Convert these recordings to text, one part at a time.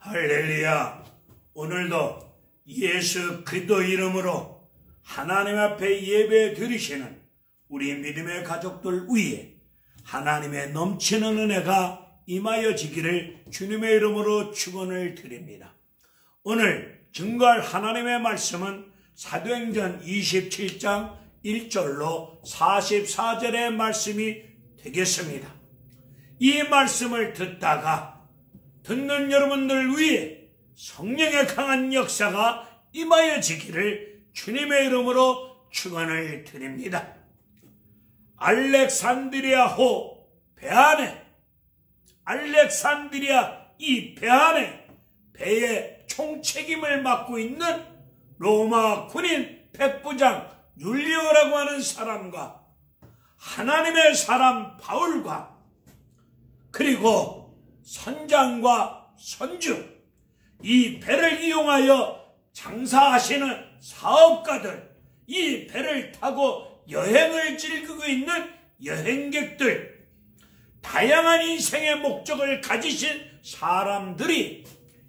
할렐루야. 오늘도 예수 그리스도 이름으로 하나님 앞에 예배 드리시는 우리 믿음의 가족들 위에 하나님의 넘치는 은혜가 임하여지기를 주님의 이름으로 축원을 드립니다. 오늘 증거할 하나님의 말씀은 사도행전 27장 1절로 44절의 말씀이 되겠습니다. 이 말씀을 듣다가 듣는 여러분들 위해 성령의 강한 역사가 임하여지기를 주님의 이름으로 축원을 드립니다. 알렉산드리아호 배안에, 알렉산드리아 이 배안에 배의 총책임을 맡고 있는 로마 군인 백부장 율리오라고 하는 사람과 하나님의 사람 바울과 그리고 선장과 선주, 이 배를 이용하여 장사하시는 사업가들, 이 배를 타고 여행을 즐기고 있는 여행객들, 다양한 인생의 목적을 가지신 사람들이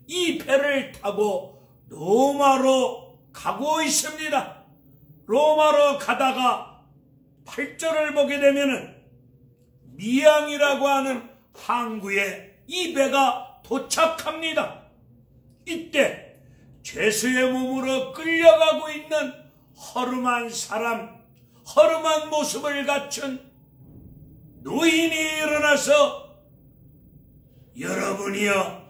이 배를 타고 로마로 가고 있습니다. 로마로 가다가 8절을 보게 되면은 미양이라고 하는 항구에 이 배가 도착합니다. 이때 죄수의 몸으로 끌려가고 있는 허름한 사람, 허름한 모습을 갖춘 노인이 일어나서 여러분이여,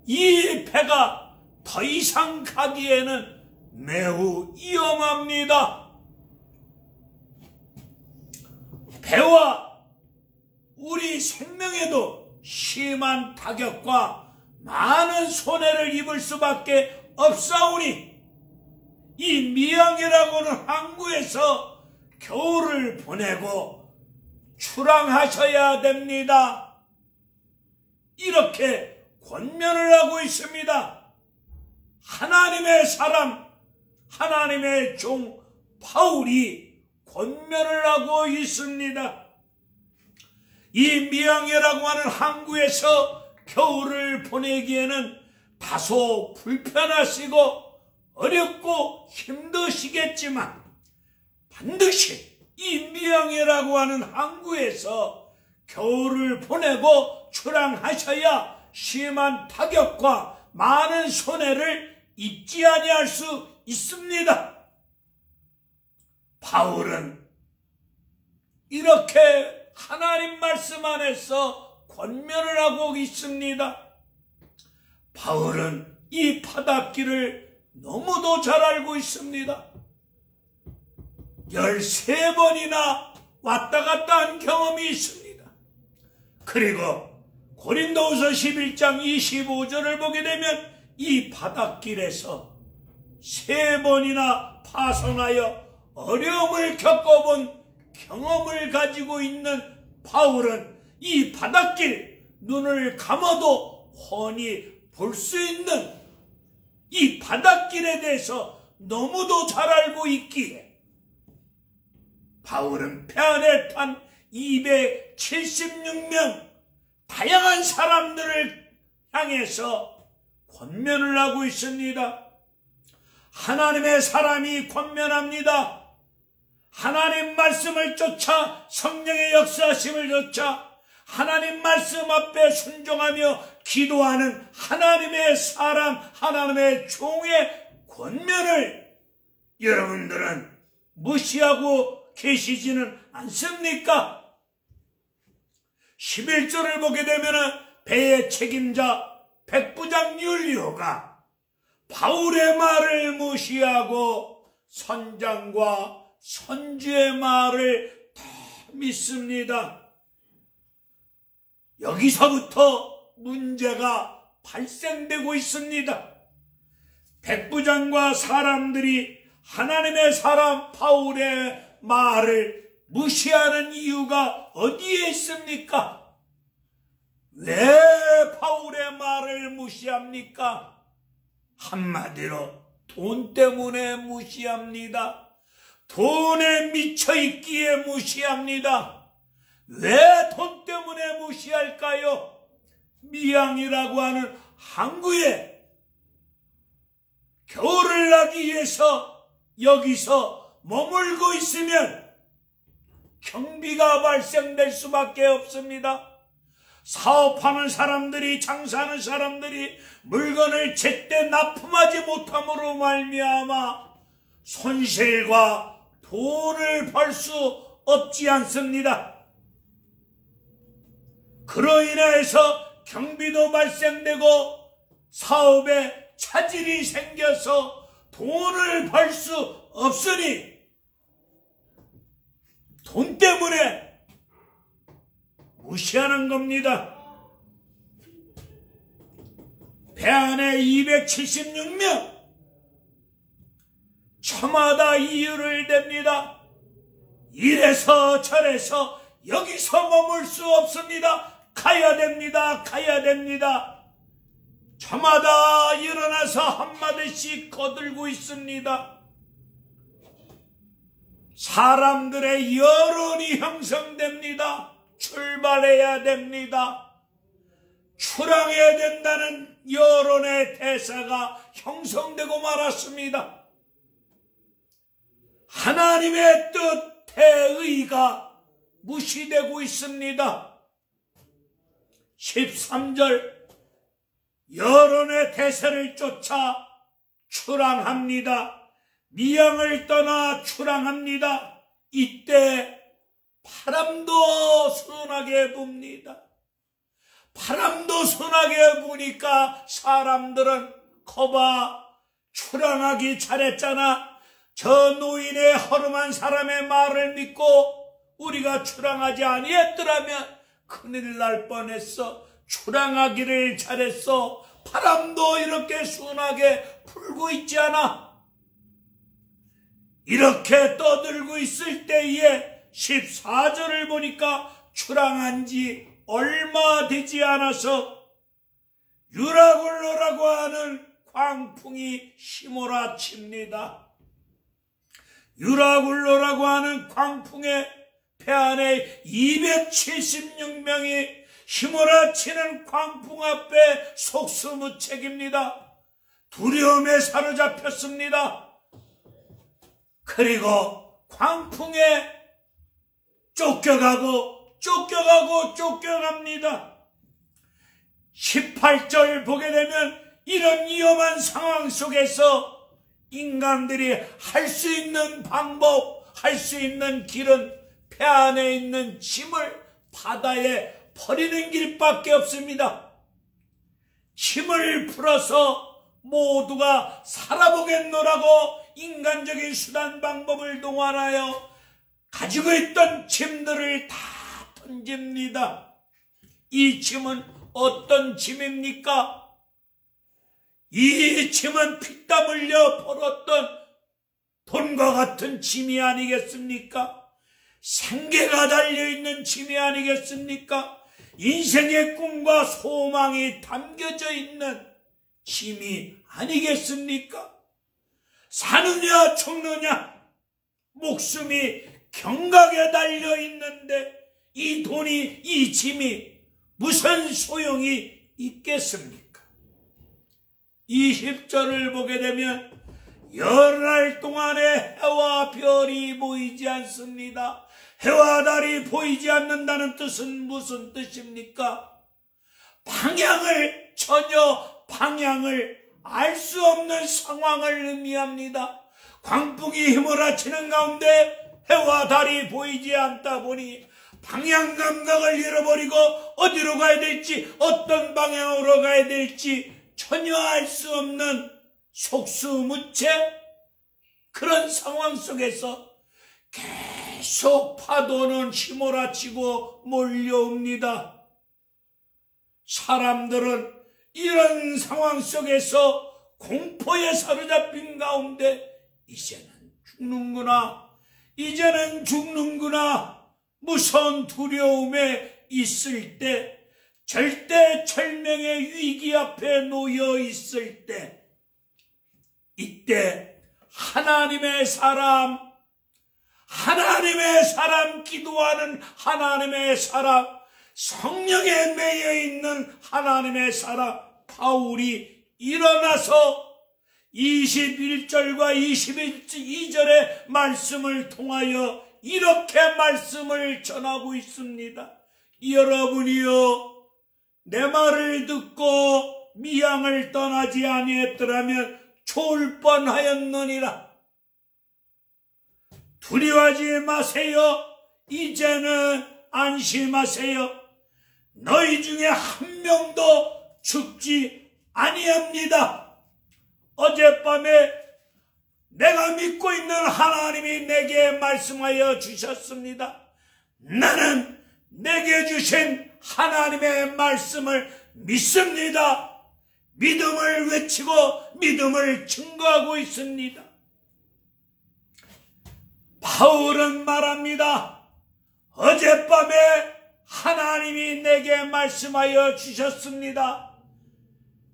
이 배가 더 이상 가기에는 매우 위험합니다. 배와 우리 생명에도 심한 타격과 많은 손해를 입을 수밖에 없사오니 이 미양이라고 하는 항구에서 겨울을 보내고 출항하셔야 됩니다. 이렇게 권면을 하고 있습니다. 하나님의 사람, 하나님의 종 바울이 권면을 하고 있습니다. 이 미양이라고 하는 항구에서 겨울을 보내기에는 다소 불편하시고 어렵고 힘드시겠지만 반드시 이 미양이라고 하는 항구에서 겨울을 보내고 출항하셔야 심한 타격과 많은 손해를 입지 아니할 수 있습니다. 바울은 이렇게 하나님 말씀 안에서 권면을 하고 있습니다. 바울은 이 바닷길을 너무도 잘 알고 있습니다. 13번이나 왔다 갔다 한 경험이 있습니다. 그리고 고린도후서 11장 25절을 보게 되면 이 바닷길에서 3번이나 파손하여 어려움을 겪어본 경험을 가지고 있는 바울은 이 바닷길, 눈을 감아도 훤히 볼 수 있는 이 바닷길에 대해서 너무도 잘 알고 있기에 바울은 배 안에 탄 276명 다양한 사람들을 향해서 권면을 하고 있습니다. 하나님의 사람이 권면합니다. 하나님 말씀을 쫓아 성령의 역사하심을 쫓아 하나님 말씀 앞에 순종하며 기도하는 하나님의 사람, 하나님의 종의 권면을 여러분들은 무시하고 계시지는 않습니까? 11절을 보게 되면 배의 책임자 백부장 율리오가 바울의 말을 무시하고 선장과 선주의 말을 다 믿습니다. 여기서부터 문제가 발생되고 있습니다. 백부장과 사람들이 하나님의 사람 바울의 말을 무시하는 이유가 어디에 있습니까? 왜 바울의 말을 무시합니까? 한마디로 돈 때문에 무시합니다. 돈에 미쳐있기에 무시합니다. 왜 돈 때문에 무시할까요? 미양이라고 하는 항구에 겨울을 나기 위해서 여기서 머물고 있으면 경비가 발생될 수밖에 없습니다. 사업하는 사람들이, 장사하는 사람들이 물건을 제때 납품하지 못함으로 말미암아 손실과 돈을 벌 수 없지 않습니다. 그로 인해서 경비도 발생되고 사업에 차질이 생겨서 돈을 벌 수 없으니 돈 때문에 무시하는 겁니다. 배 안에 276명 저마다 이유를 댑니다. 이래서 저래서 여기서 머물 수 없습니다. 가야 됩니다. 가야 됩니다. 저마다 일어나서 한마디씩 거들고 있습니다. 사람들의 여론이 형성됩니다. 출발해야 됩니다. 출항해야 된다는 여론의 대사가 형성되고 말았습니다. 하나님의 뜻, 대의가 무시되고 있습니다. 13절 여론의 대세를 쫓아 출항합니다. 미양을 떠나 출항합니다. 이때 바람도 순하게 붑니다. 바람도 순하게 부니까 사람들은 거봐, 출항하기 잘했잖아. 저 노인의 허름한 사람의 말을 믿고 우리가 출항하지 아니했더라면 큰일 날 뻔했어. 출항하기를 잘했어. 바람도 이렇게 순하게 불고 있지 않아. 이렇게 떠들고 있을 때에 14절을 보니까 출항한 지 얼마 되지 않아서 유라굴로라고 하는 광풍이 휘몰아칩니다. 유라굴로라고 하는 광풍에 배 안에 276명이 휘몰아치는 광풍 앞에 속수무책입니다. 두려움에 사로잡혔습니다. 그리고 광풍에 쫓겨갑니다. 18절 보게 되면 이런 위험한 상황 속에서 인간들이 할 수 있는 방법, 할 수 있는 길은 배 안에 있는 짐을 바다에 버리는 길밖에 없습니다. 짐을 풀어서 모두가 살아보겠노라고 인간적인 수단 방법을 동원하여 가지고 있던 짐들을 다 던집니다. 이 짐은 어떤 짐입니까? 이 짐은 피땀 흘려 벌었던 돈과 같은 짐이 아니겠습니까? 생계가 달려있는 짐이 아니겠습니까? 인생의 꿈과 소망이 담겨져 있는 짐이 아니겠습니까? 사느냐 죽느냐 목숨이 경각에 달려있는데 이 돈이, 이 짐이 무슨 소용이 있겠습니까? 20절을 보게 되면 열날 동안에 해와 별이 보이지 않습니다. 해와 달이 보이지 않는다는 뜻은 무슨 뜻입니까? 전혀 방향을 알 수 없는 상황을 의미합니다. 광풍이 휘몰아치는 가운데 해와 달이 보이지 않다 보니 방향 감각을 잃어버리고 어디로 가야 될지, 어떤 방향으로 가야 될지 전혀 알 수 없는 속수무책, 그런 상황 속에서 계속 파도는 휘몰아치고 몰려옵니다. 사람들은 이런 상황 속에서 공포에 사로잡힌 가운데 이제는 죽는구나, 무서운 두려움에 있을 때, 절대절명의 위기 앞에 놓여 있을 때, 이때 하나님의 사람, 기도하는 하나님의 사람, 성령에 매여 있는 하나님의 사람, 바울이 일어나서 21절과 22절의 말씀을 통하여 이렇게 말씀을 전하고 있습니다. 여러분이요, 내 말을 듣고 미양을 떠나지 아니했더라면 좋을 뻔하였느니라. 두려워하지 마세요. 이제는 안심하세요. 너희 중에 한 명도 죽지 아니합니다. 어젯밤에 내가 믿고 있는 하나님이 내게 말씀하여 주셨습니다. 나는 내게 주신 하나님의 말씀을 믿습니다. 믿음을 외치고 믿음을 증거하고 있습니다. 바울은 말합니다. 어젯밤에 하나님이 내게 말씀하여 주셨습니다.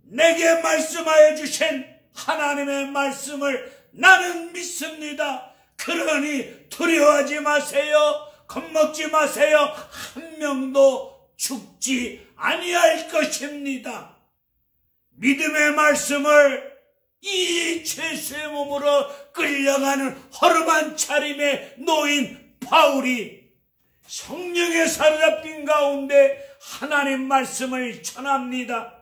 내게 말씀하여 주신 하나님의 말씀을 나는 믿습니다. 그러니 두려워하지 마세요. 겁먹지 마세요. 한 명도 죽지 아니할 것입니다. 믿음의 말씀을 이 죄수의 몸으로 끌려가는 허름한 차림의 노인 바울이 성령에 사로잡힌 가운데 하나님 말씀을 전합니다.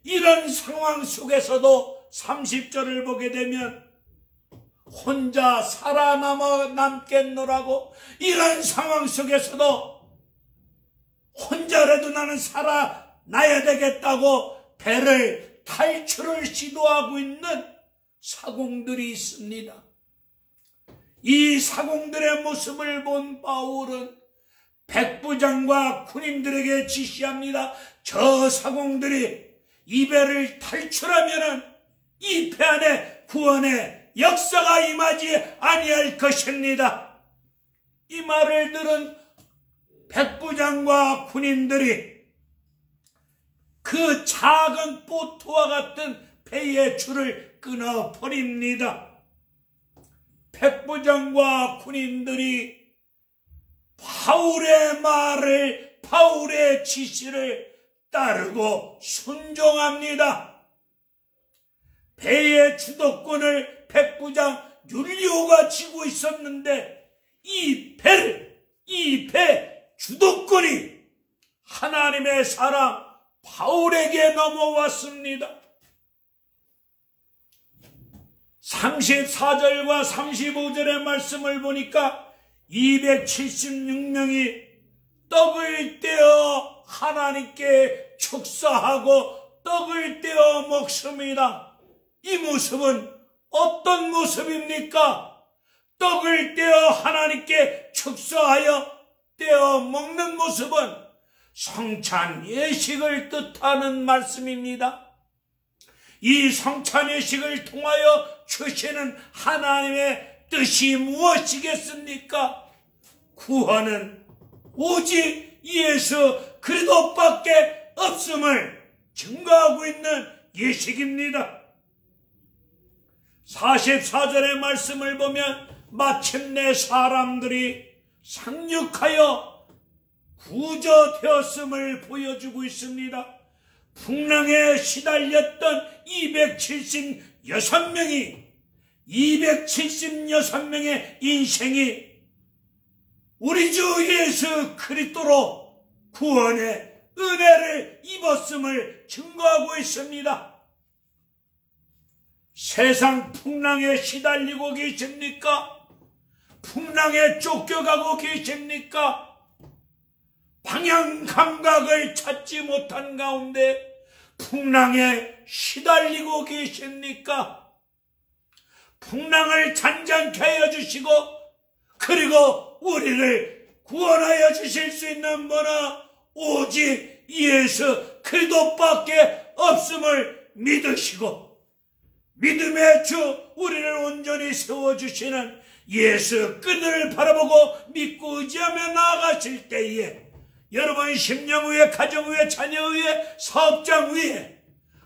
이런 상황 속에서도 30절을 보게 되면 혼자 살아남겠노라고, 이런 상황 속에서도 혼자라도 나는 살아나야 되겠다고 배를 탈출을 시도하고 있는 사공들이 있습니다. 이 사공들의 모습을 본 바울은 백부장과 군인들에게 지시합니다. 저 사공들이 이 배를 탈출하면은 이 배 안에 구원의 역사가 임하지 아니할 것입니다. 이 말을 들은 백부장과 군인들이 그 작은 보트와 같은 배의 줄을 끊어버립니다. 백부장과 군인들이 바울의 말을, 바울의 지시를 따르고 순종합니다. 배의 주도권을 백부장 율리오가 쥐고 있었는데 이 배 주도권이 하나님의 사람 바울에게 넘어왔습니다. 34절과 35절의 말씀을 보니까 276명이 떡을 떼어 하나님께 축사하고 떡을 떼어 먹습니다. 이 모습은 어떤 모습입니까? 떡을 떼어 하나님께 축사하여 떼어 먹는 모습은 성찬 예식을 뜻하는 말씀입니다. 이 성찬 예식을 통하여 주시는 하나님의 뜻이 무엇이겠습니까? 구원은 오직 예수 그리스도밖에 없음을 증거하고 있는 예식입니다. 44절의 말씀을 보면 마침내 사람들이 상륙하여 구조되었음을 보여주고 있습니다. 풍랑에 시달렸던 276명의 인생이 우리 주 예수 그리스도로 구원의 은혜를 입었음을 증거하고 있습니다. 세상 풍랑에 시달리고 계십니까? 풍랑에 쫓겨가고 계십니까? 방향 감각을 찾지 못한 가운데 풍랑에 시달리고 계십니까? 풍랑을 잔잔케 하여 주시고 그리고 우리를 구원하여 주실 수 있는 분은 오직 예수 그리스도밖에 없음을 믿으시고 믿음의 주 우리를 온전히 세워주시는 예수 그들을 바라보고 믿고 의지하며 나아가실 때에 여러분 심령 위에, 가정 위에, 자녀 위에, 사업장 위에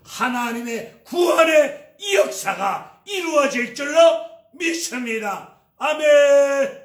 하나님의 구원의 이 역사가 이루어질 줄로 믿습니다. 아멘.